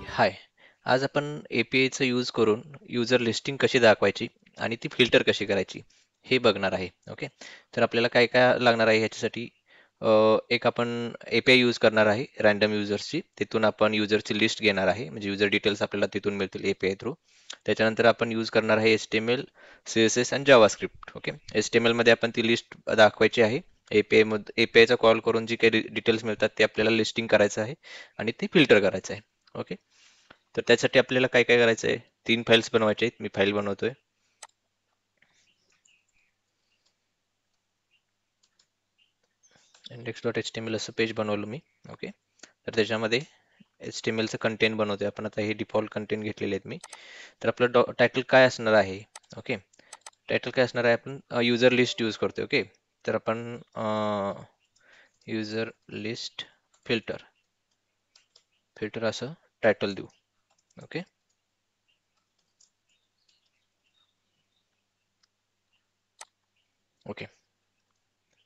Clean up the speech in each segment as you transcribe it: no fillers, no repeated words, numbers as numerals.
हाय. आज आपण API चा यूज करून युजर लिस्टिंग कशी दाखवायची आणि ती फिल्टर कशी करायची हे बघणार आहे. ओके. तर आपल्याला काय काय लागणार आहे ह्याच्यासाठी एक आपण API यूज करणार आहे रॅन्डम युजर्सची. तिथून आपण युजरची लिस्ट घेणार आहे. म्हणजे युजर डिटेल्स आपल्याला तिथून मिळतील API थ्रू. त्याच्यानंतर आपण यूज करणार आहे HTML, CSS आणि जावास्क्रिप्ट. ओके. HTML मध्ये आपण ती लिस्ट दाखवायची आहे. API चा कॉल करून जी काही डिटेल्स मिळतात ते आपल्याला लिस्टिंग करायचं आहे आणि ते फिल्टर करायचं आहे. ओके. तर त्यासाठी आपल्याला काय काय करायचं आहे? 3 फाइल्स बनवायचे आहेत. मी फाईल बनवतोय. index.html असं पेज बनवलं मी. ओके. तर त्याच्यामध्ये HTML चं कंटेंट बनवतोय आपण. आता हे डिफॉल्ट कंटेंट घेतलेले आहेत मी. तर आपलं टायटल काय असणार आहे? ओके. टायटल काय असणार आहे? आपण युजर लिस्ट यूज करतोय. ओके. तर आपण युजर लिस्ट फिल्टर फिल्टर असं टायटल देऊ. ओके. ओके.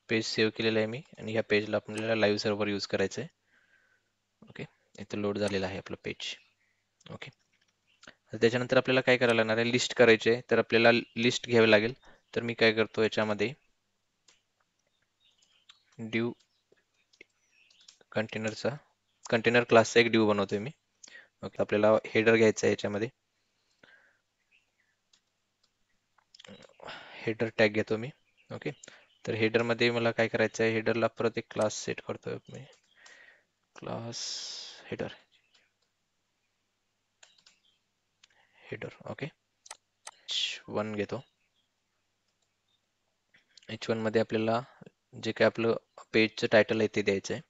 पेज सेव्ह केलेलं आहे मी आणि ह्या पेजला आपल्याला लाईव्ह सर्व्हर यूज करायचं आहे. ओके. इथं लोड झालेलं आहे आपलं पेज. ओके. तर त्याच्यानंतर आपल्याला काय करायला लागणार आहे? लिस्ट करायची आहे. तर आपल्याला लिस्ट घ्यावी लागेल. तर मी काय करतो याच्यामध्ये div कंटेनरचा कंटेनर क्लासचा एक div बनवतोय मी. ओके. आपल्याला हेडर घ्यायचा आहे याच्यामध्ये. हेडर टॅग घेतो मी. ओके. तर हेडर मध्ये मला काय करायचं आहे? हेडरला परत एक क्लास सेट करतोय मी. Class header header. Okay. H1 घेतो. H1 मध्ये आपल्याला जे काय आपलं पेजचं टायटल आहे ते द्यायचं आहे.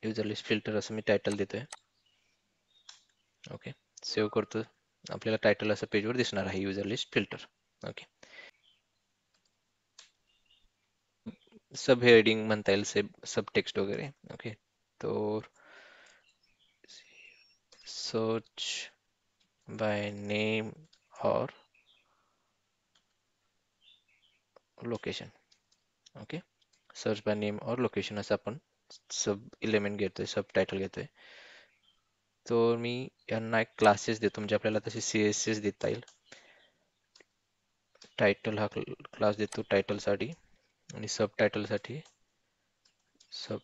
युजर लिस्ट फिल्टर असं मी टायटल देतोय. ओके. सेव्ह करतो. आपल्याला टायटल असं पेजवर दिसणार आहे युजर लिस्ट फिल्टर. ओके. सब हेडिंग म्हणता येईल, सब टेक्स्ट वगैरे. ओके. तो सर्च बाय नेम और location. Okay. Search by name और लोकेशन असं आपण सब एलिमेंट घेतोय, सब टायटल घेतोय. तो मी यांना एक क्लासेस देतो, म्हणजे आपल्याला तसे CSS देता येईल. टायटल हा क्लास देतो टायटल साठी आणि सब टायटल साठी सब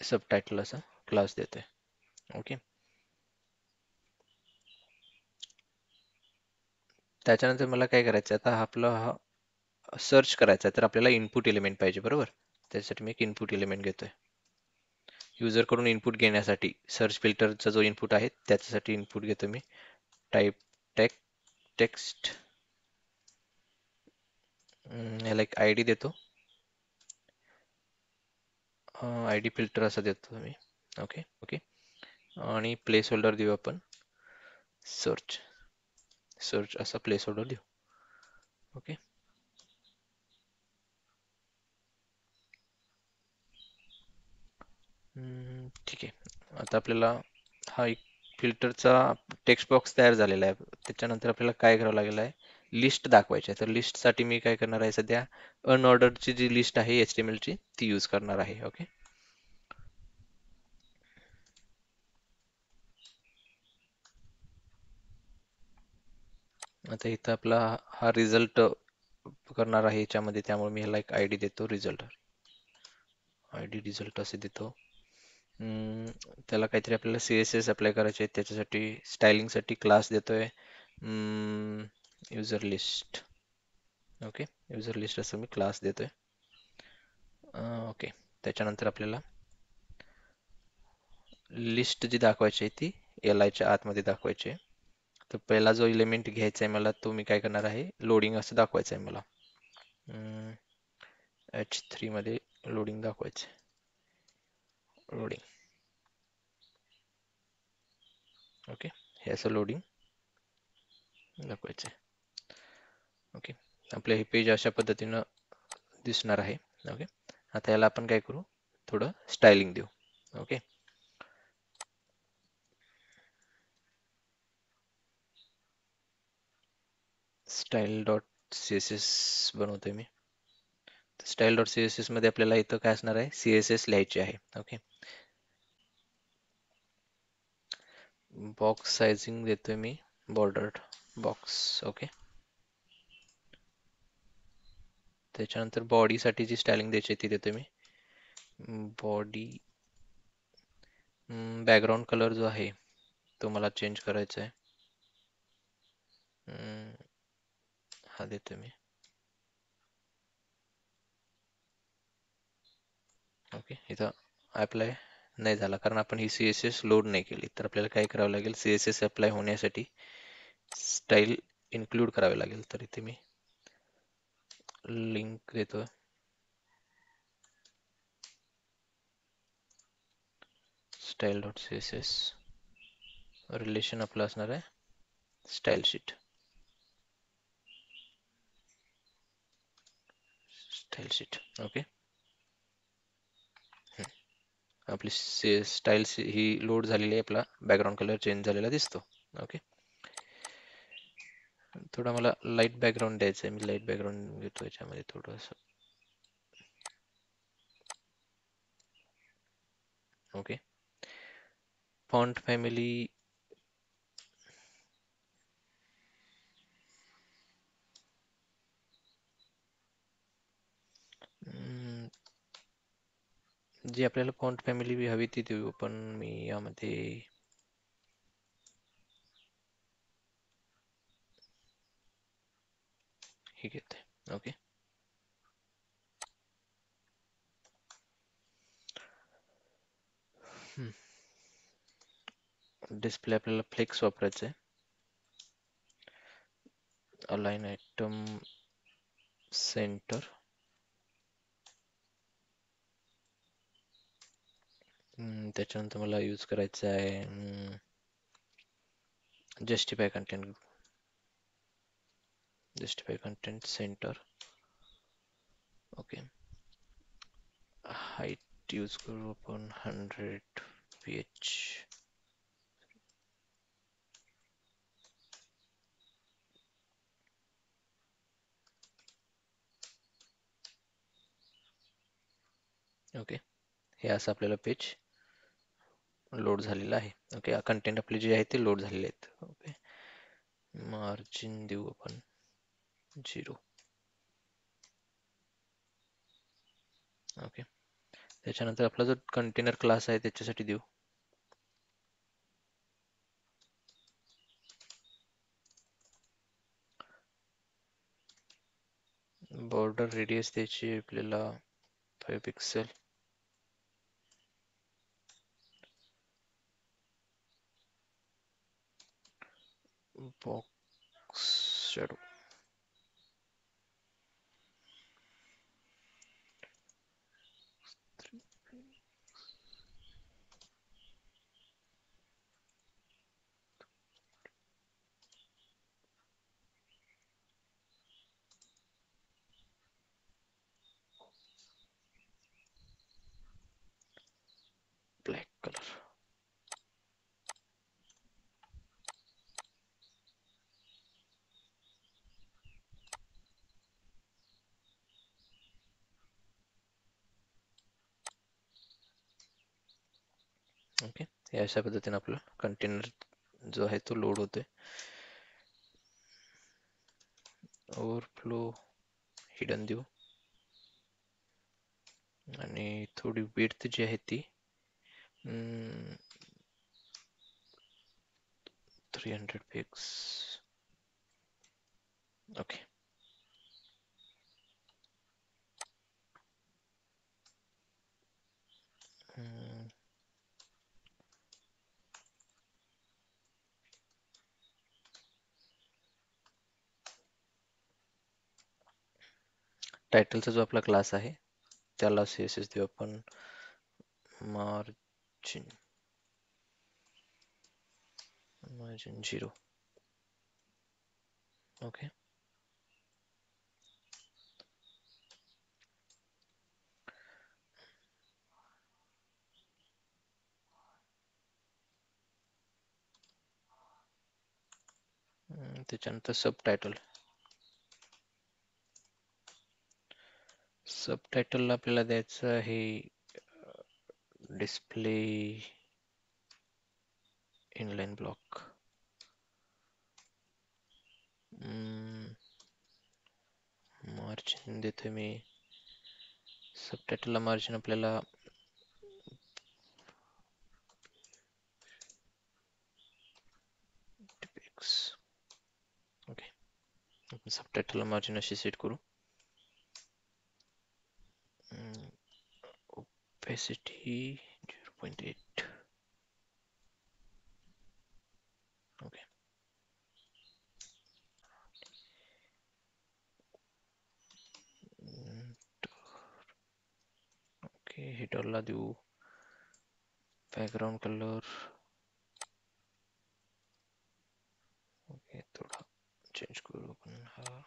सब टायटल असा क्लास देतोय. ओके. त्याच्यानंतर मला काय करायचं आता आपला हा सर्च करायचा आहे, तर आपल्याला इनपुट एलिमेंट पाहिजे, बरोबर. त्यासाठी मी एक इनपुट एलिमेंट घेतोय. युजर कडून इनपुट घेण्यासाठी सर्च फिल्टरचा जो इनपुट आहे त्याच्यासाठी इनपुट घेतो मी. टाईप टेक्स्ट ह्याला एक ID देतो. ID फिल्टर असं देतो मी. ओके. ओके. आणि प्लेस होल्डर देऊ आपण सर्च सर्च असा प्लेस होल्डर देऊ. ओके. ठीक आहे. आता आपल्याला हा एक फिल्टरचा टेक्स्ट बॉक्स तयार झालेला आहे. त्याच्यानंतर आपल्याला काय करावं लागेल आहे? लिस्ट दाखवायची आहे. तर लिस्टसाठी मी काय करणार आहे? सध्या अनऑर्डरची जी लिस्ट आहे HTML ची ती यूज करणार आहे. ओके. आता इथं आपला हा रिझल्ट करणार आहे याच्यामध्ये, त्यामुळे मी ह्याला एक ID देतो रिझल्ट. ID रिझल्ट असे देतो. त्याला काहीतरी आपल्याला CSS अप्लाय करायचे आहे, त्याच्यासाठी स्टायलिंग साठी क्लास देतोय user list. Okay. User list असं मी क्लास देतोय. ओके. त्याच्यानंतर आपल्याला लिस्ट जी दाखवायची आहे ती LI च्या आतमध्ये दाखवायची आहे. तर पहिला जो एलिमेंट घ्यायचा आहे मला, तो मी काय करणार आहे? लोडिंग असं दाखवायचं आहे मला. H3 मध्ये लोडिंग दाखवायचं आहे. लोडिंग. ओके. हे असं लोडिंग दाखवायचं आहे. ओके. आपलं हे पेज अशा पद्धतीनं दिसणार आहे. ओके. आता याला आपण काय करू? थोडं स्टायलिंग देऊ. ओके. स्टाईल डॉट CSS बनवतोय मी. स्टाईल डॉट CSS मध्ये आपल्याला इथं काय असणार आहे? CSS लिहायचे आहे. ओके. बॉक्स साइजिंग देतोय मी बॉर्डर बॉक्स. ओके. त्याच्यानंतर बॉडीसाठी जी स्टायलिंग द्यायची आहे ती देतोय मी. बॉडी बॅकग्राऊंड कलर जो आहे तो मला चेंज करायचा आहे. हा देतोय मी. ओके. इथं अप्लाय नाही झाला कारण आपण ही CSS लोड नाही केली. तर आपल्याला काय करावं लागेल, CSS अप्लाय होण्यासाठी स्टाईल इन्क्लूड करावे लागेल. तर इथे मी लिंक देतो. स्टाईल डॉट CSS रिलेशन आपलं असणार आहे style sheet. Style sheet. Okay. आपली स्टाईल ही लोड झालेली आहे. आपला बॅकग्राऊंड कलर चेंज झालेला दिसतो. ओके. थोडा मला लाईट बॅकग्राऊंड द्यायचं आहे. मी लाईट बॅकग्राऊंड घेतो याच्यामध्ये थोडंसं. ओके. फॉन्ट फॅमिली जी आपल्याला फॉन्ट फॅमिली हवी ती देऊ. पण मी यामध्ये हे घेते. ओके. डिस्प्ले आपल्याला फ्लेक्स वापरायचं आहे. Align item centre. त्याच्यानंतर मला यूज करायचं आहे justify content. Justify content centre. Okay. Height use करू आपण 100 ph. ओके. हे असं आपल्याला पेज लोड झालेलं आहे. ओके. कंटेंट आपले जे आहे ते लोड झालेले आहेत. ओके. मार्जिन देऊ आपण 0. ओके. त्याच्यानंतर आपला जो कंटेनर क्लास आहे त्याच्यासाठी देऊ बॉर्डर रेडियस द्यायची आपल्याला 5 pixel. Box shadow. Black colour. Okay. हे अशा पद्धतीने आपलं कंटेनर जो आहे तो लोड होतोय. ओव्हरफ्लो हिडन देऊ आणि थोडी विड्थ जी आहे ती 300 पिक्स. ओके. टायटलचा जो आपला क्लास आहे त्याला CSS देऊ आपण मार्जिन 0. ओके. त्याच्यानंतर सबटायटलला आपल्याला द्यायचं आहे डिस्प्ले इनलाइन ब्लॉक, मार्जिन देतोय मी. सबटायटलला मार्जिन आपल्याला टिपिक्स. ओके, सबटायटलला मार्जिन अशी सेट करू. ओपेसिटी 0.8. Okay, okay. हेडरला देऊ बॅकग्राऊंड कलर. ओके, थोडा चेंज करू आपण हा.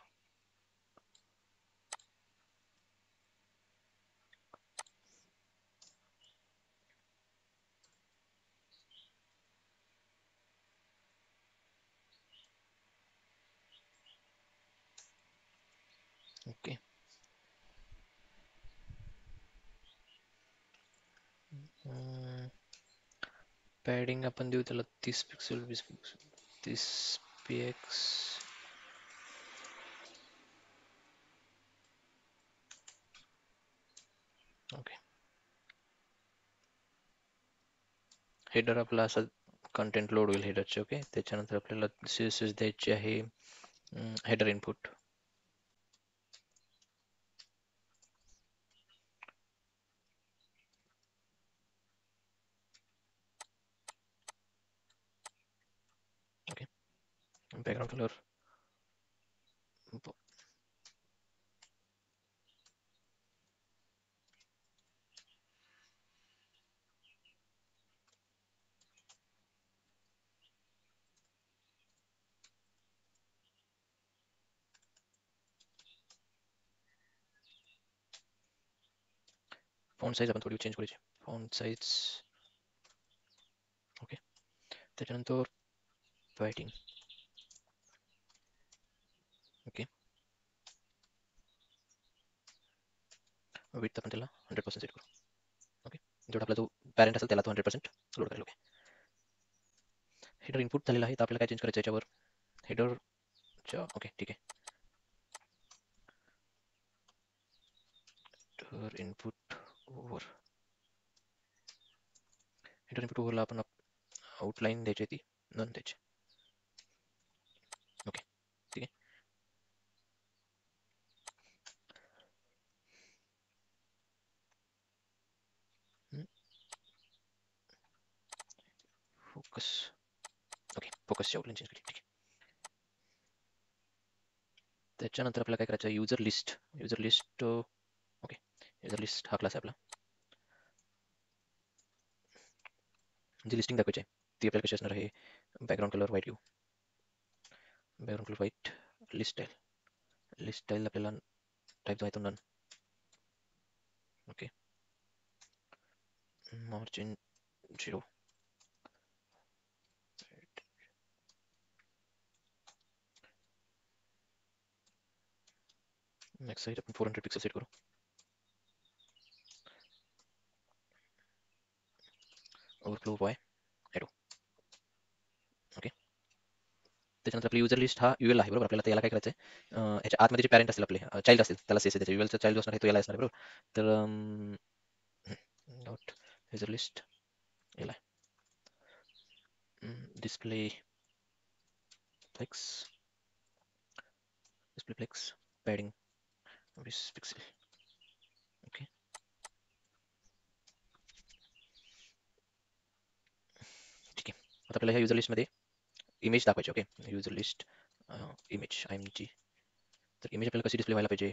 ओके, पॅडिंग आपण देऊ त्याला 30 pixel, 20 pixel, 30 px. Okay, header आपला असं कंटेंट लोड होईल हेडरचे. ओके, त्याच्यानंतर आपल्याला CSS द्यायची आहे header input. Okay, background colour font size आपण थोडी चेंज करायची. Font size. ओके, त्याच्यानंतर पॅडिंग. ओके, विड्थ आपण त्याला 100% सेट करू. ओके, जेवढा आपला जो पॅरेंट असेल त्याला तो 100% लोड करेल. ओके, हेडर इनपुट झालेला आहे. तर आपल्याला काय चेंज करायचं याच्यावर हेडरच्या. ओके, ठीक आहे. Header input over. Header input ओव्हरला आपण आउटलाईन द्यायची ती नन द्यायची. ओके, ठीक आहे. फोकस. ओके, फोकसची आउटलाईन चेंज केली. ठीक आहे. त्याच्यानंतर आपल्याला काय करायचं, user list. User list. Okay, user list हा क्लास आहे आपला. जी लिस्टिंग दाखवायची आहे ती आपल्याला कशी असणार आहे. बॅकग्राऊंड कलर व्हाईट घेऊ. Background colour white. List style. List style आपल्याला टाईप जो आहे तो none. Okay, margin 0. Next size आपण 400 पिक्सल सेट करू. ओव्हरफ्लो बॉय हॅडो. ओके, त्याच्यानंतर आपली युजर लिस्ट हा UL आहे बरोबर. आपल्याला त्याला काय करायचं आहे, ह्याच्या आतमध्ये जे पॅरेंट असतील आपले चाइल्ड असतील त्याला CSS त्याच्या UL चा चाइल्ड असणार आहे तो याला असणार आहे बरोबर. तर डॉट युजर लिस्ट याला display flex. Display flex padding 20 pixel. Okay, ठीक आहे. आता आपल्याला ह्या युजर लिस्टमध्ये इमेज दाखवायची. Okay, user list image IMG. तर इमेज आपल्याला कशी डिस्प्ले व्हायला पाहिजे.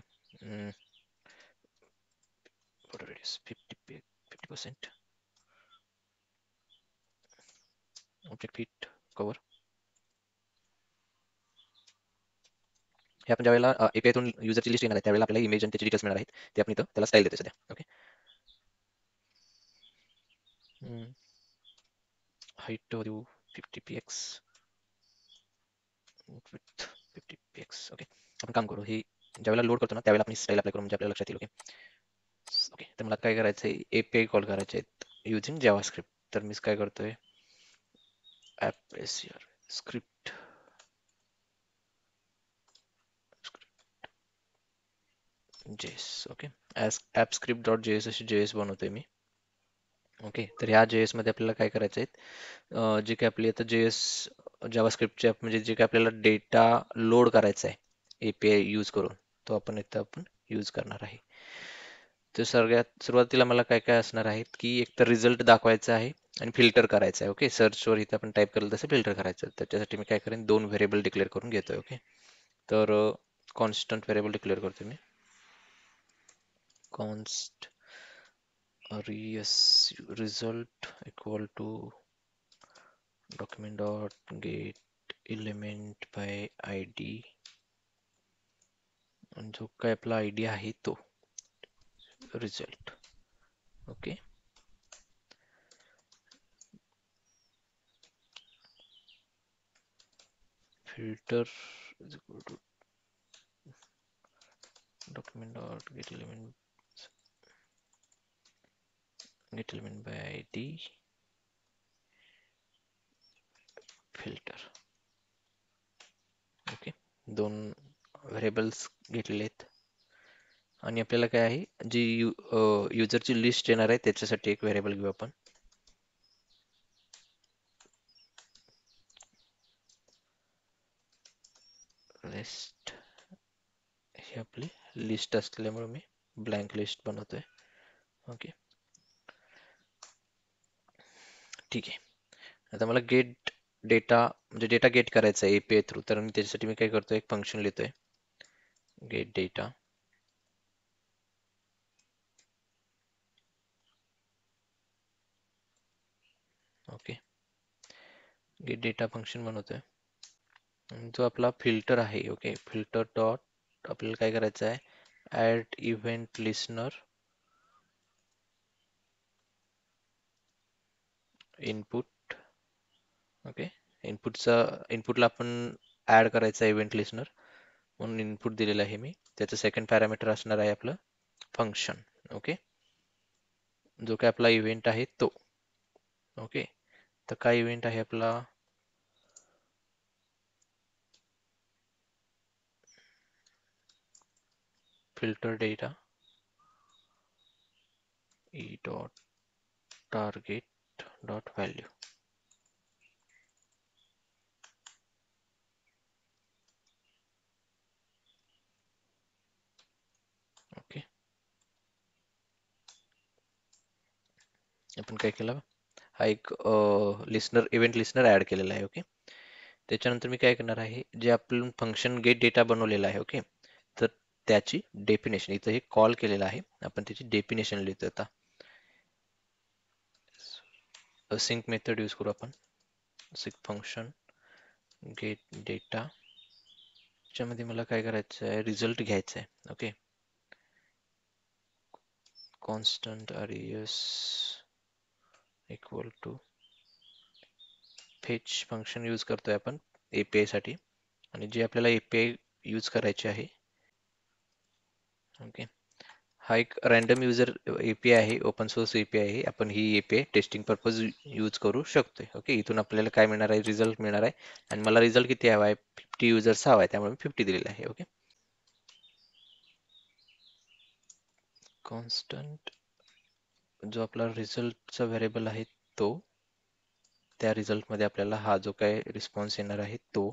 border radius 50%. Object fit cover. हे आपण ज्यावेळेला API तून युजरची लिस्ट येणार आहे त्यावेळेला आपल्याला इमेज आणि त्याचे डिटेल्स मिळणार आहेत. ते आपण इथं त्याला स्टाईल देतो सध्या. ओके, हाईट देऊ 50px. Width 50px. ओके, आपण काम करू. हे ज्यावेळेला लोड करतो ना त्यावेळेला आपण स्टाईल अप्लाय करू म्हणजे आपल्याला लक्षात येईल. Okay, okay. तर मला काय करायचं आहे, API कॉल करायचे आहेत युजिंग जावास्क्रिप्ट. तर मी काय करतोय, app SCR script JS. Okay, app script dot JS अशी जेएस बनवतोय मी. ओके, तर ह्या जेएस मध्ये आपल्याला काय करायचं आहे, जे काही आपली आता जेएस जावा स्क्रिप्टचे म्हणजे जे काही आपल्याला डेटा लोड करायचा आहे एपीआय यूज करून, तो आपण इथं आपण यूज करणार आहे. तर सगळ्यात सुरुवातीला मला काय काय असणार आहे की एक तर रिझल्ट दाखवायचा आहे आणि फिल्टर करायचं आहे. ओके, सर्चवर इथं आपण टाईप केलं तसं फिल्टर करायचं. तर त्यासाठी मी काय करेन, दोन व्हेरिएबल डिक्लेअर करून घेतोय. ओके, तर कॉन्स्टंट व्हेरिएबल डिक्लेअर करतो मी, const result equal to document dot get element by id, आणि जो काय आपला आयडी आहे तो result. Okay, filter is equal to document dot get element by id filter. Okay, दोन व्हेरिएबल्स घेतलेले आहेत. आणि आपल्याला काय आहे, जी युजरची लिस्ट येणार आहे त्याच्यासाठी एक व्हेरिएबल घेऊ आपण, लिस्ट. ही आपली लिस्ट असल्यामुळे मी ब्लँक लिस्ट बनवतोय. ओके, ठीक आहे. आता मला गेट डेटा म्हणजे डेटा गेट करायचा आहे एपीआय थ्रू, तर त्याच्यासाठी मी काय करतोय, एक फंक्शन लिहितोय, gate data. Okay, gate data function बनवतोय. आणि जो आपला फिल्टर आहे, ओके, फिल्टर डॉट आपल्याला काय करायचं आहे, add event listener input. Okay, इनपुटला आपण ऍड करायचा इव्हेंट लिस्नर म्हणून इनपुट दिलेलं आहे मी. त्याचं सेकंड पॅरामीटर असणार आहे आपलं फंक्शन. ओके, जो काय आपला इव्हेंट आहे तो. ओके, तर काय इव्हेंट आहे आपला, filter data e dot target dot value. Okay, आपण काय केलं, हा एक लिस्नर इव्हेंट लिस्नर ऍड केलेला आहे. ओके, त्याच्यानंतर मी काय करणार आहे, जे आपण फंक्शन गेट डेटा बनवलेला आहे, ओके, तर त्याची डेफिनेशन इथं हे कॉल केलेलं आहे, आपण त्याची डेफिनेशन लिहितो. आता सिंक मेथड यूज करू आपण, सिंक फंक्शन गेट डेटा. त्याच्यामध्ये मला काय करायचं आहे, रिझल्ट घ्यायचा आहे. Okay, constant res equal to fetch function use करतोय आपण एपीआय साठी, आणि जे आपल्याला एपीआय यूज करायचे आहे. ओके, हा एक रॅन्डम युजर एपीआय आहे, ओपन सोर्स एपीआय आहे. आपण ही एपीआय टेस्टिंग पर्पज यूज करू शकतोय. ओके, इथून आपल्याला काय मिळणार आहे, रिझल्ट मिळणार आहे. आणि मला रिझल्ट किती हवा आहे, 50 युजर्स हवा आहे, त्यामुळे मी 50 दिलेला आहे. ओके, कॉन्स्टंट जो आपला रिझल्टचा व्हेरिएबल आहे तो, त्या रिझल्ट मध्ये आपल्याला हा जो काय रिस्पॉन्स येणार आहे तो,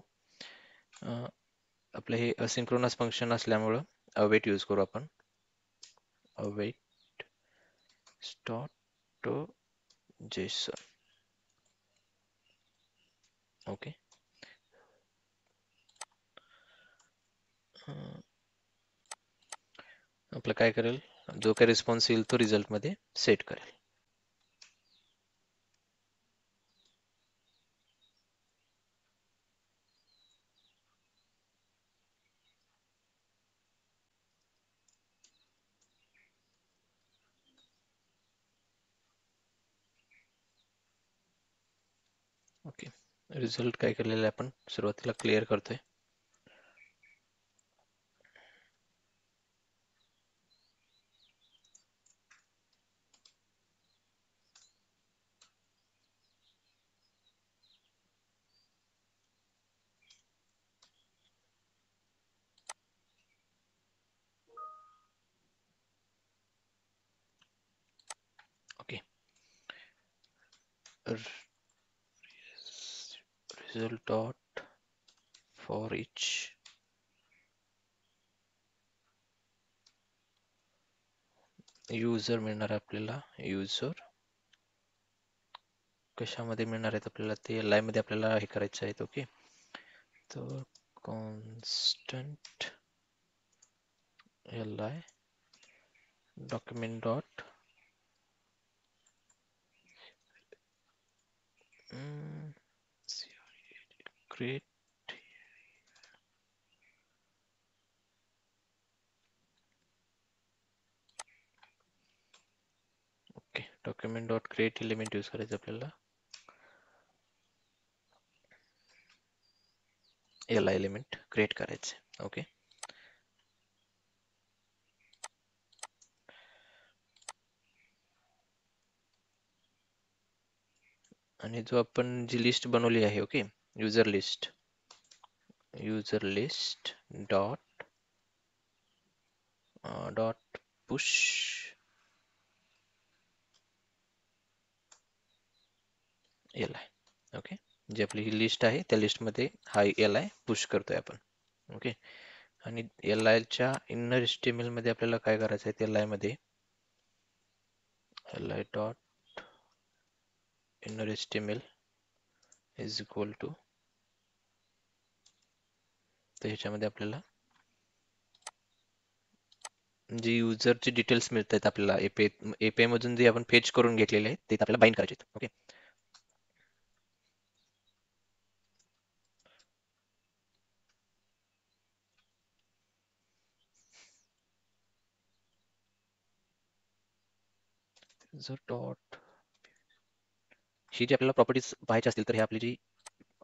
आपलं हे असिंक्रोनस फंक्शन असल्यामुळं अवेट यूज करू आपण, अवेट स्टॉट जेसन. ओके, आपलं काय करेल, जो काही रिस्पॉन्स येईल तो रिझल्ट मध्ये सेट करेल. ओके, रिझल्ट काय केलेलं आहे आपण सुरुवातीला क्लिअर करतोय. result dot for each user मिळणार आहे आपल्याला. युजर कशामध्ये मिळणार आहेत आपल्याला, ते li मध्ये आपल्याला हे करायचं आहे. ओके, तर constant li document dot create. Okay, document dot create element use करायचं आपल्याला. li एलिमेंट क्रिएट करायचे. ओके, आणि जो आपण जी लिस्ट बनवली आहे, okay, user list dot push li. Okay, जी आपली ही लिस्ट आहे त्या लिस्टमध्ये हा li पुश करतोय आपण. ओके, आणि li च्या इनर HTML मध्ये आपल्याला काय करायचं आहे, त्या li मध्ये li dot inner HTML is equal to, तर ह्याच्यामध्ये आपल्याला जी युजरची डिटेल्स मिळत आहेत आपल्याला एपीआय मधून जे आपण फेच करून घेतलेले आहेत ते आपल्याला बाइंड करायचे आहेत. ओके, जर डॉट ही जी आपल्याला प्रॉपर्टीज पाहायची असतील तर हे आपली जी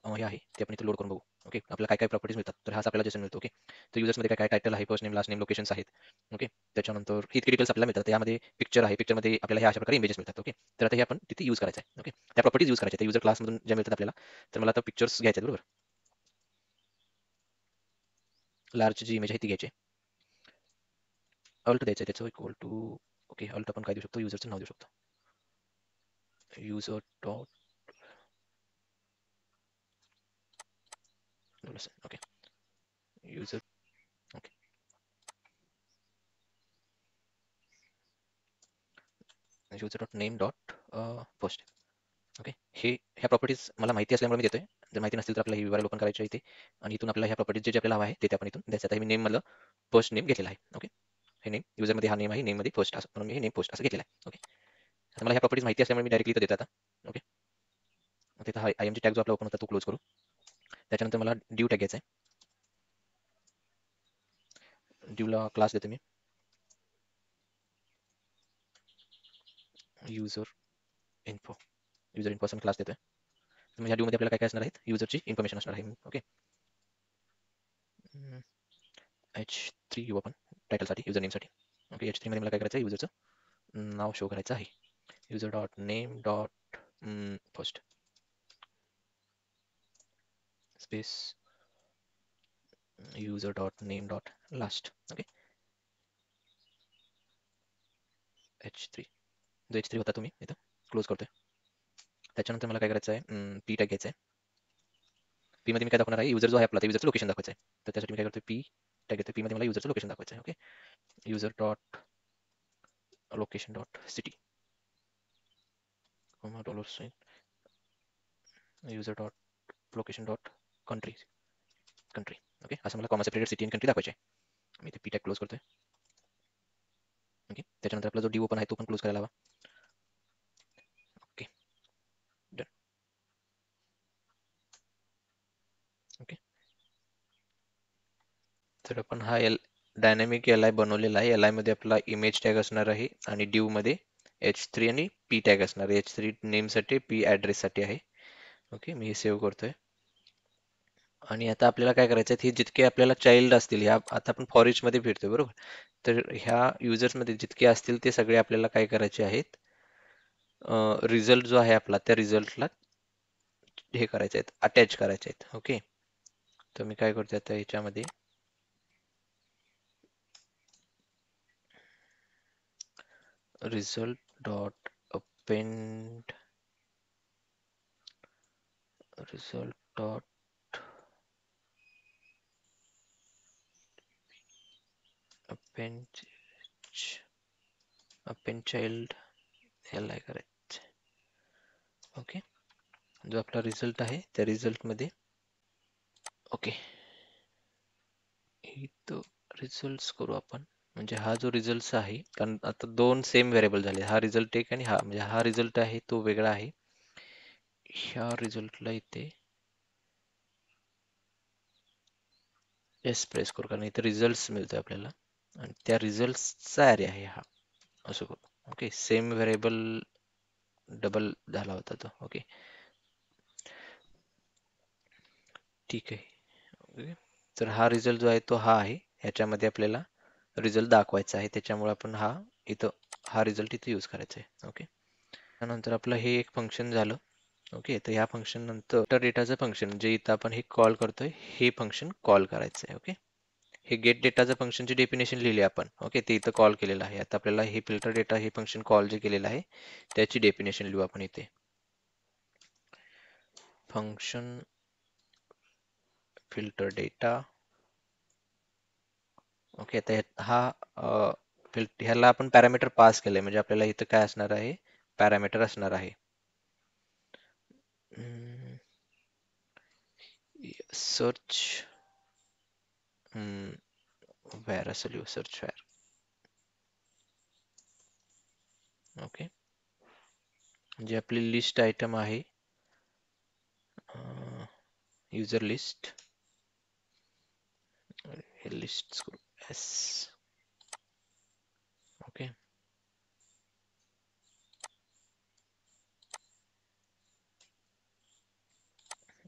हे आहे ते आपण इथे लोड करून बघू. ओके, आपल्याला काय काय प्रॉपर्टीज मिळतात, तर हा आपल्याला जेसन मिळतो. ओके, तर युजर्समध्ये काय काय टायटल आहे, first name, last name, locations आहेत. ओके, त्याच्यानंतर ही इतकी डिटेल्स आपल्याला मिळतात. यामध्ये पिक्चर आहे, पिक्चरमध्ये आपल्याला ह्या अशा प्रकारे इमेजेस मिळतात. ओके, तर आता हे आपण तिथे यूज करायचं आहे. ओके, त्या प्रॉपर्टीज यूज करायच्या, त्या युजर क्लासमधून ज्या मिळतात आपल्याला. तर मला आता पिक्चर्स घ्यायचे आहेत, बरोबर. लार्ज जी इमेज आहे ती घ्यायची, अल्ट द्यायचं आहे त्याचं इक्वल टू. ओके, अल्ट आपण काय देऊ शकतो, युजरचं नाव देऊ शकतो. User dot. Okay, user. Okay, user dot name dot post. Okay, हे ह्या प्रॉपर्टीज मला माहिती असल्यामुळे मी देतोय. जर माहिती नसतील तर आपल्याला ही URL ओपन करायची आहे इथे, आणि इथून आपल्याला ह्या प्रॉपर्टीज जे जे आपल्याला हवं आहे ते आपण इथून द्यायचं. आता मी नेम मधलं फर्स्ट नेम घेतलेला आहे. ओके, हे नेम युजरमध्ये हा नेम आहे, नेममध्ये फर्स्ट असं म्हणून मी हे नेम पोस्ट असं घेतलेलं आहे. ओके, आता मला ह्या प्रॉपर्टीज माहिती असल्यामुळे मी डायरेक्टली इथं देतो आता. ओके, तिथं हा IMG टॅग जो आपला ओपन होता तो क्लोज करू. त्याच्यानंतर मला ड्यू टॅग घ्यायचा आहे. ड्यूला क्लास देतो मी, युजर इन्फो. युजर इन्फो असं मी क्लास देतोय. तर ह्या ड्यूमध्ये आपल्याला काय काय असणार आहेत, युजरची इन्फॉर्मेशन असणार आहे. ओके, H3 घेऊ आपण टायटलसाठी, युजर नेमसाठी. ओके, H3 मध्ये मला काय करायचं आहे, युजरचं नाव शो करायचं आहे. User dot name dot first space user dot name dot last. Okay, H3 जो H3 होता तुम्ही इथं क्लोज करतोय. त्याच्यानंतर मला काय करायचं आहे, पी टॅग घ्यायचं आहे. पी मध्ये मी काय दाखवणार आहे, युजर जो आहे आपला, युजरचं लोकेशन दाखवायचं आहे. तर त्यासाठी मी काय करतोय, पी टॅग घेतोय. पी मध्ये मला युजरचं लोकेशन दाखवायचं आहे. Okay, user dot location dot city dollar sign user dot location dot country. Okay, असं मला कॉमा सेपरेटेड सिटी आणि कंट्री दाखवायचे आहे. मी ते पी टॅग क्लोज करतोय. ओके, त्याच्यानंतर आपला जो डी ओपन आहे तो पण क्लोज करायला हवा. Okay, done. ओके, तर आपण हा डायनॅमिक LI बनवलेला आहे. LI मध्ये आपला इमेज टॅग असणार आहे आणि ड्यू मध्ये H3 आणि P टॅग असणार आहे. H3 नेम साठी, P ऍड्रेस साठी आहे. ओके, मी हे सेव्ह करतोय. आणि आता आपल्याला काय करायचं आहे, हे जितके आपल्याला चाइल्ड असतील, ह्या आता आपण फॉर इच मध्ये फिरतोय, बरोबर. तर ह्या युजर्स मध्ये जितके असतील ते सगळे आपल्याला काय करायचे आहेत, रिझल्ट जो आहे आपला त्या रिझल्टला हे करायचे आहेत, अटॅच करायचे आहेत. ओके, तर मी काय करतोय आता ह्याच्यामध्ये result dot append result dot append append child याला काय करायचं. ओके, जो आपला रिझल्ट आहे त्या रिझल्ट मध्ये ओके इथं रिझल्ट करू आपण. म्हणजे हा जो रिझल्ट आहे, कारण आता दोन सेम व्हेरिएबल झाले, हा रिझल्ट एक आणि हा, म्हणजे हा रिझल्ट आहे तो वेगळा आहे. ह्या रिझल्टला इथे एस प्रेस करू, कारण इथे रिझल्ट मिळतोय आपल्याला आणि त्या रिझल्टचा ॲरे आहे हा, असं करू. ओके, सेम व्हेरिएबल डबल झाला होता तो. ओके, ठीक आहे. ओके, तर हा रिझल्ट जो आहे तो हा आहे, ह्याच्यामध्ये आपल्याला रिझल्ट दाखवायचा आहे, त्याच्यामुळे आपण इथं हा रिझल्ट इथे यूज करायचा आहे. ओके, त्यानंतर आपलं हे एक फंक्शन झालं. ओके, तर ह्या फंक्शन नंतर डेटाचं फंक्शन जे इथं आपण हे कॉल करतोय, हे फंक्शन कॉल करायचं आहे. ओके, हे गेट डेटाचं फंक्शनची डेफिनेशन लिहिली आपण. ओके, ते इथं कॉल केलेलं आहे. आता आपल्याला हे फिल्टर डेटा हे फंक्शन कॉल जे केलेलं आहे त्याची डेफिनेशन लिहू आपण इथे. Function filter data. ओके, आता ह्याला आपण पॅरामीटर पास केलंय, म्हणजे आपल्याला इथं काय असणार आहे, पॅरामीटर असणार आहे. सर्च व्हेअर असं लिहू, सर्च व्हेअर. ओके, जे आपली लिस्ट आयटम आहे, युजर लिस्ट, हे लिस्ट करू S. Okay,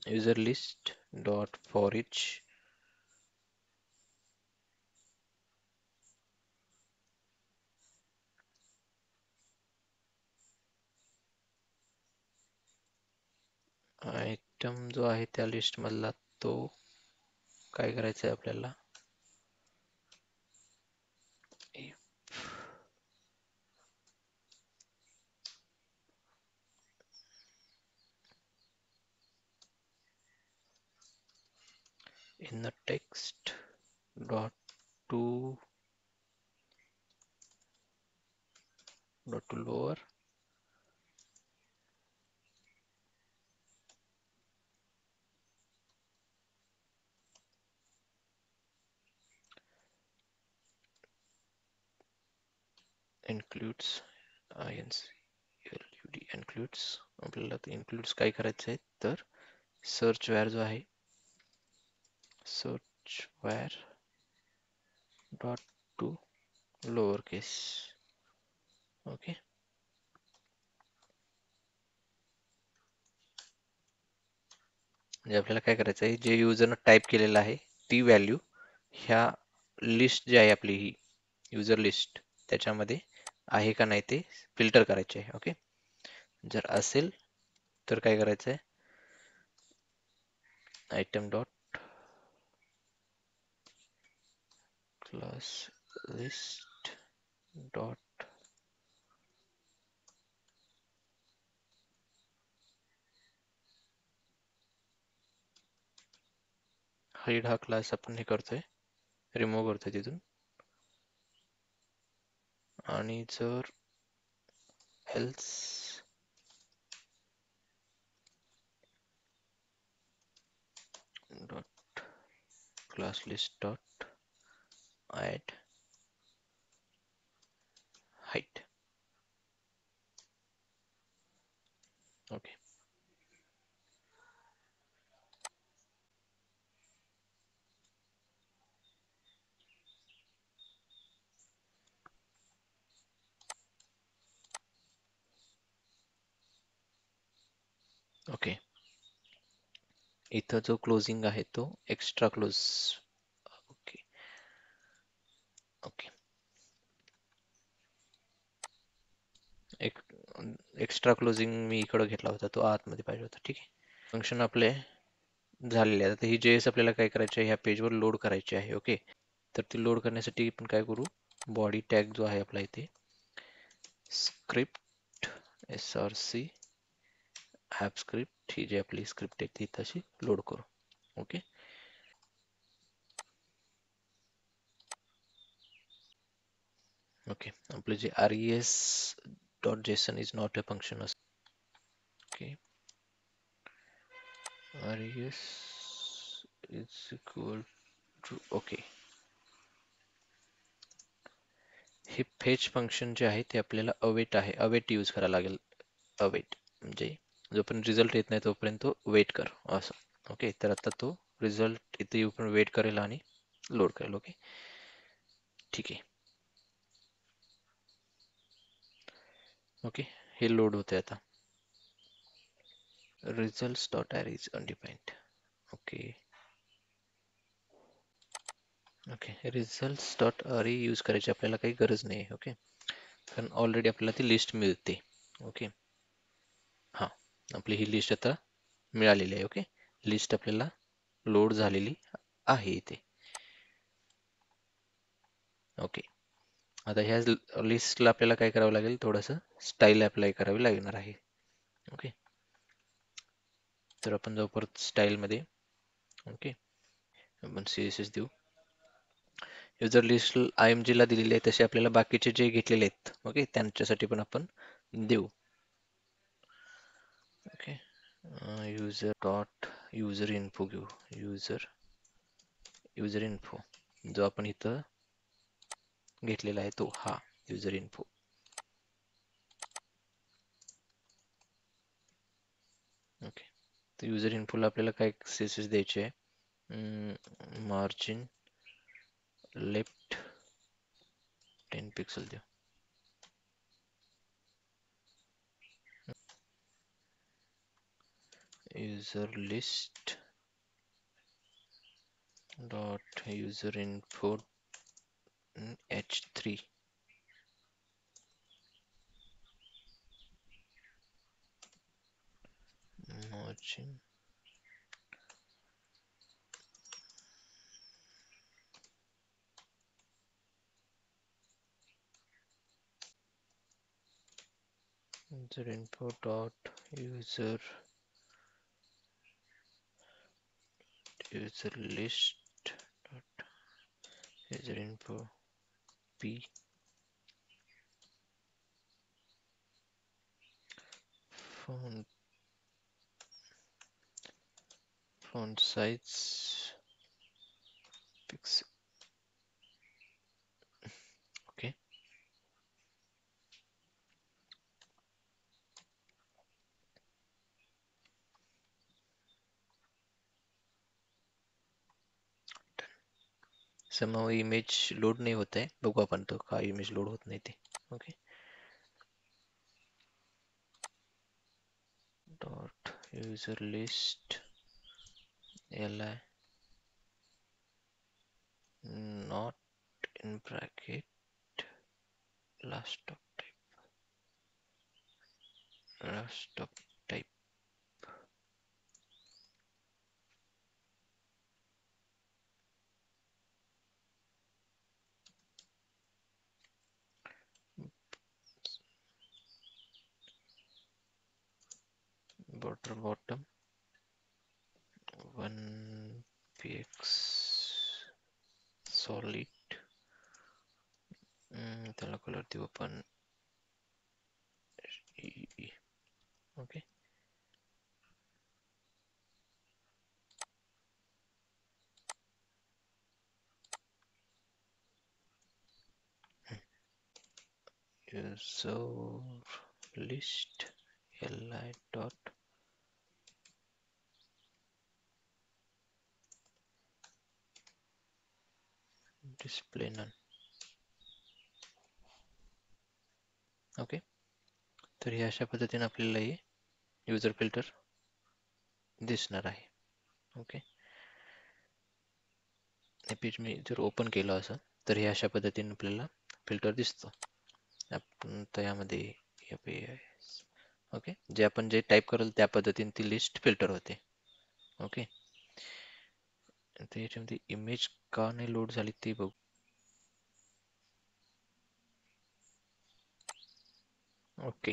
user list dot for each item जो आहे त्या लिस्ट मधला तो काय करायचा आहे आपल्याला, in the text dot to lower includes includes आपल्याला includes काय करायचं आहे, तर सर्च वेअर जो आहे, सर्च वेअर dot to lower case. Okay, म्हणजे आपल्याला काय करायचं आहे, जे युजरनं टाईप केलेलं आहे ती व्हॅल्यू ह्या लिस्ट जी आहे आपली ही युजर लिस्ट त्याच्यामध्ये आहे का नाही ते फिल्टर करायचे आहे. ओके, जर असेल तर काय करायचं आहे, item dot class list dot hide हा क्लास आपण हे करतोय, रिमूव्ह करतोय तिथून. आणि जर else dot class list dot add height. Okay, okay, इथं जो क्लोजिंग आहे तो एक्स्ट्रा क्लोज. ओके, ओके, एक एक्स्ट्रा क्लोजिंग मी इकडं घेतला होता, तो आतमध्ये पाहिजे होता. ठीक आहे, फंक्शन आपले झालेले आहे. आता ही JS आपल्याला काय करायची आहे, ह्या पेजवर लोड करायची आहे. ओके, तर ती लोड करण्यासाठी आपण काय करू, बॉडी टॅग जो आहे आपला इथे स्क्रिप्ट src ॲप स्क्रिप्ट ही जी आपली स्क्रिप्ट आहे ती तशी लोड करू. ओके. ओके, आपलं जे res dot JSON is not a function असं. Okay, res is equal to okay. हे फेच फंक्शन जे आहे ते आपल्याला अवेट आहे, अवेट यूज करायला लागेल. अवेट म्हणजे जोपर्यंत रिझल्ट येत नाही तोपर्यंत तो वेट कर असं. ओके, तर आता तो रिझल्ट इथे येऊपर्यंत वेट करेल आणि लोड करेल. ओके, ठीक आहे. ओके, हे लोड होते आता. रिझल्ट डॉट अरे is undefined. Okay. Okay, result dot अरे यूज करायची आपल्याला काही गरज नाही. ओके, कारण ऑलरेडी आपल्याला ती लिस्ट मिळते. ओके, हां, आपली ही लिस्ट आता मिळालेली आहे. ओके, लिस्ट आपल्याला लोड झालेली आहे इथे. ओके, आता ह्या लिस्टला आपल्याला काय करावं लागेल, थोडंसं स्टाईल अप्लाय करावी लागणार आहे. ओके, तर आपण जाऊ परत स्टाईलमध्ये. ओके, आपण CSS देऊ. युजर लिस्ट IMG ला दिलेली आहे तसे आपल्याला बाकीचे जे घेतलेले आहेत, ओके, त्यांच्यासाठी पण आपण देऊ. Okay, user dot user info घेऊ. युजर इन्फो जो आपण इथं घेतलेला आहे तो हा युजर इन्फो. ओके, तर युजर इन्फोला आपल्याला काय CSS द्यायचे आहे, मार्जिन लेफ्ट 10 पिक्सल देऊ. User list dot user info h3 margin user info dot user list dot user info p font size pixel. Okay, somehow image load नाही होत आहे, बघू आपण तो का इमेज लोड होत नाही ते. Okay, dot user list li not in bracket last of type. Border bottom 1px solid. त्याला कलर देऊ आपण okay. user list li dot display none. Okay, तर हे अशा पद्धतीने आपल्याला हे युजर फिल्टर दिसणार आहे. ओके, हे पेज मी जर ओपन केलं असं तर हे अशा पद्धतीने आपल्याला फिल्टर दिसतो. आपण त्यामध्ये ओके, जे आपण जे टाईप करेल त्या पद्धतीने ती लिस्ट फिल्टर होते. ओके, तर याच्यामध्ये इमेज का नाही लोड झाली ते बघू. ओके,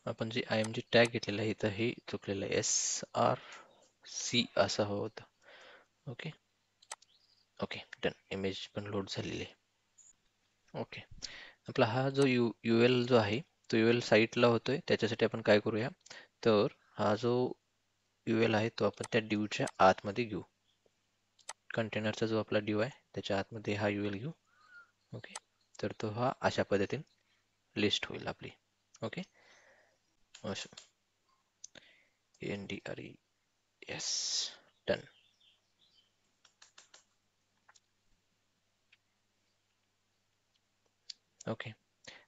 आपण जे आय एम जी टॅग घेतलेला आहे इथं हे चुकलेलं आहे, SRC असं हवं होतं. Okay okay done. इमेज पण लोड झालेली आहे. ओके, आपला हा जो UL जो आहे तो UL साईटला होतोय. त्याच्यासाठी आपण काय करूया, तर हा जो UL आहे तो आपण त्या div आतमध्ये घेऊ. कंटेनरचा जो आपला div आहे त्याच्या आतमध्ये हा UL घेऊ. ओके, तर तो हा अशा पद्धतीने लिस्ट होईल आपली. Okay, ANDRE yes done. Okay,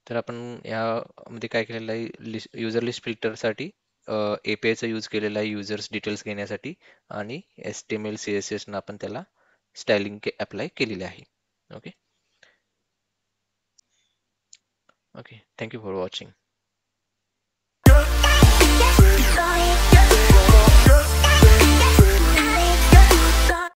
तर आपण यामध्ये काय केलेलं आहे, युजर लिस्ट फिल्टरसाठी API चा यूज केलेला आहे युजर्स डिटेल्स घेण्यासाठी, आणि HTML CSS न आपण त्याला स्टायलिंग अप्लाय केलेले आहे. Okay okay, thank you for watching.